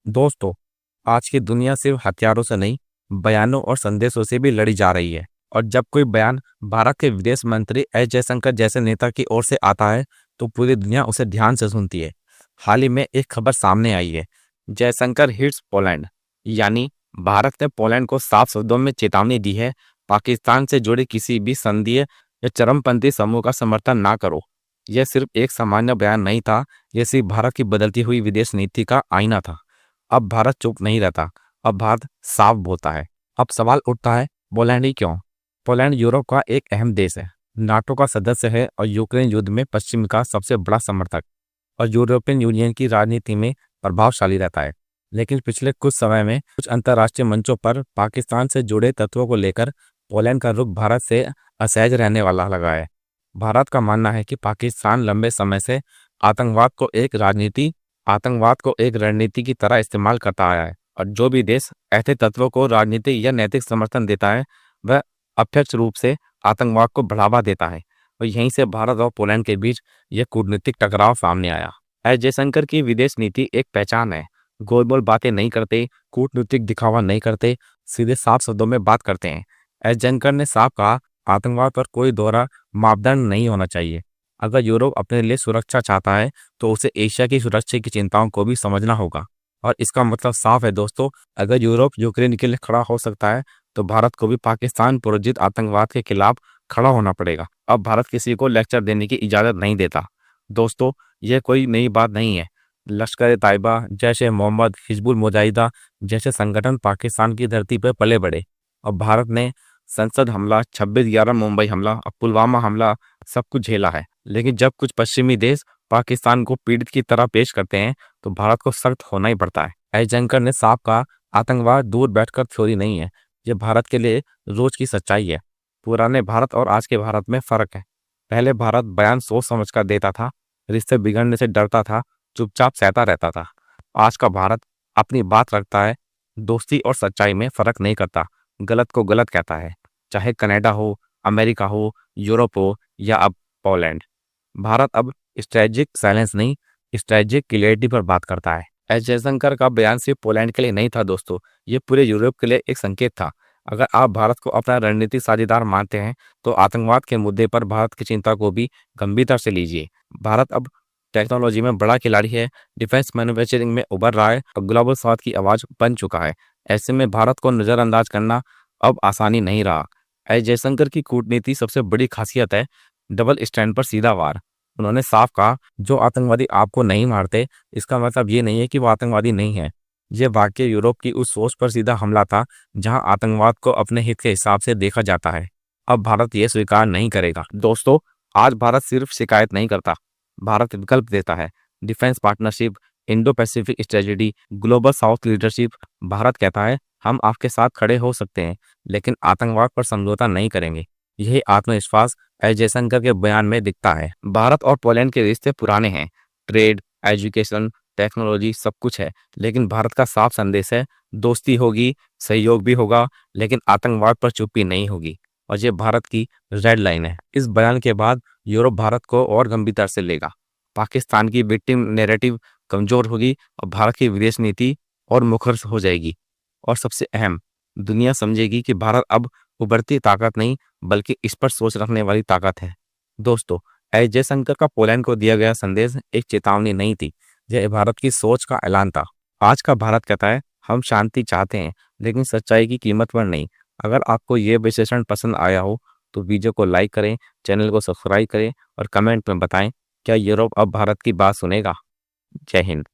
दोस्तों, आज की दुनिया सिर्फ हथियारों से नहीं, बयानों और संदेशों से भी लड़ी जा रही है। और जब कोई बयान भारत के विदेश मंत्री एस जयशंकर जैसे नेता की ओर से आता है, तो पूरी दुनिया उसे ध्यान से सुनती है। हाल ही में एक खबर सामने आई है, जयशंकर हिट्स पोलैंड, यानी भारत ने पोलैंड को साफ शब्दों में चेतावनी दी है, पाकिस्तान से जुड़े किसी भी संघीय या चरमपंथी समूह का समर्थन ना करो। यह सिर्फ एक सामान्य बयान नहीं था, यह सिर्फ भारत की बदलती हुई विदेश नीति का आईना था। अब भारत चुप नहीं रहता, अब भारत साफ बोलता है। अब सवाल उठता है, पोलैंड ही क्यों? पोलैंड यूरोप का एक अहम देश है, नाटो का सदस्य है और यूक्रेन युद्ध में पश्चिम का सबसे बड़ा समर्थक और यूरोपियन यूनियन की राजनीति में प्रभावशाली रहता है। लेकिन पिछले कुछ समय में कुछ अंतर्राष्ट्रीय मंचों पर पाकिस्तान से जुड़े तत्वों को लेकर पोलैंड का रुख भारत से असहज रहने वाला लगा है। भारत का मानना है कि पाकिस्तान लंबे समय से आतंकवाद को एक रणनीति की तरह इस्तेमाल करता आया है, और जो भी देश ऐसे तत्वों को राजनीतिक या नैतिक समर्थन देता है, वह अप्रत्यक्ष रूप से आतंकवाद को बढ़ावा देता है। और यहीं से भारत और पोलैंड के बीच यह कूटनीतिक टकराव सामने आया। एस जयशंकर की विदेश नीति एक पहचान है। गोल मोल बातें नहीं करते, कूटनीतिक दिखावा नहीं करते, सीधे साफ शब्दों में बात करते हैं। एस जयशंकर ने साफ कहा, आतंकवाद पर कोई दोहरा मापदंड नहीं होना चाहिए। अगर यूरोप अपने लिए सुरक्षा चाहता है, तो उसे एशिया की सुरक्षा की चिंताओं को भी समझना होगा। और इसका मतलब साफ है दोस्तों, अगर यूरोप यूक्रेन के लिए खड़ा हो सकता है, तो भारत को भी पाकिस्तान प्रायोजित आतंकवाद के खिलाफ खड़ा होना पड़ेगा। अब भारत किसी को लेक्चर देने की इजाजत नहीं देता। दोस्तों, यह कोई नई बात नहीं है। लश्कर ए तैयबा, जैश ए मोहम्मद, हिजबुल मुजाहिदा जैसे संगठन पाकिस्तान की धरती पर पले बढ़े, और भारत ने संसद हमला, 26/11 मुंबई हमला और पुलवामा हमला सब कुछ झेला है। लेकिन जब कुछ पश्चिमी देश पाकिस्तान को पीड़ित की तरह पेश करते हैं, तो भारत को सख्त होना ही पड़ता है। एस जयशंकर ने साफ कहा, आतंकवाद दूर बैठकर थ्योरी नहीं है, यह भारत के लिए रोज की सच्चाई है। पुराने भारत और आज के भारत में फर्क है। पहले भारत बयान सोच समझ कर देता था, रिश्ते बिगड़ने से डरता था, चुपचाप सहता रहता था। आज का भारत अपनी बात रखता है, दोस्ती और सच्चाई में फर्क नहीं करता, गलत को गलत कहता है। चाहे कनाडा हो, अमेरिका हो, यूरोप हो या अब पोलैंड, भारत अब स्ट्रेटेजिक साइलेंस नहीं, स्ट्रेटेजिक क्लियरिटी पर बात करता है। एस जयशंकर का बयान सिर्फ पोलैंड के लिए नहीं था दोस्तों, ये पूरे यूरोप के लिए एक संकेत था। अगर आप भारत को अपना रणनीतिक साझेदार मानते हैं, तो आतंकवाद के मुद्दे पर भारत की चिंता को भी गंभीरता से लीजिए। भारत अब टेक्नोलॉजी में बड़ा खिलाड़ी है, डिफेंस मैन्युफैक्चरिंग में उभर रहा है और ग्लोबल साउथ की आवाज बन चुका है। ऐसे में भारत को नजरअंदाज करना अब आसानी नहीं रहा। एस जयशंकर की कूटनीति सबसे बड़ी खासियत है डबल स्टैंड पर सीधा वार। उन्होंने साफ कहा, जो आतंकवादी आपको नहीं मारते, इसका मतलब ये नहीं है कि वो आतंकवादी नहीं है। ये वाक्य यूरोप की उस सोच पर सीधा हमला था, जहां आतंकवाद को अपने हित के हिसाब से देखा जाता है। अब भारत ये स्वीकार नहीं करेगा। दोस्तों, आज भारत सिर्फ शिकायत नहीं करता, भारत विकल्प देता है। Defence partnership, Indo Pacific strategy, global south leadership. Bharat कहता है, हम आपके साथ खड़े हो सकते हैं, लेकिन आतंकवाद पर समझौता नहीं करेंगे। यही आत्मविश्वास एस जयशंकर के बयान में दिखता है। भारत और पोलैंड के रिश्ते पुराने हैं, ट्रेड, एजुकेशन, टेक्नोलॉजी सब कुछ है। लेकिन भारत का साफ संदेश है, दोस्ती होगी, सहयोग भी होगा, लेकिन आतंकवाद पर चुप्पी नहीं होगी। और ये भारत की रेड लाइन है। इस बयान के बाद यूरोप भारत को और गंभीरता से लेगा। पाकिस्तान की विक्टिम नैरेटिव कमजोर होगी और भारत की विदेश नीति और मुखर हो जाएगी। और सबसे अहम, दुनिया समझेगी कि भारत अब उभरती ताकत नहीं, बल्कि इस पर सोच रखने वाली ताकत है। दोस्तों, एस जयशंकर का पोलैंड को दिया गया संदेश एक चेतावनी नहीं थी, यह भारत की सोच का ऐलान था। आज का भारत कहता है, हम शांति चाहते हैं, लेकिन सच्चाई की कीमत पर नहीं। अगर आपको यह विश्लेषण पसंद आया हो, तो वीडियो को लाइक करें, चैनल को सब्सक्राइब करें और कमेंट में बताएं, क्या यूरोप अब भारत की बात सुनेगा? जय हिंद।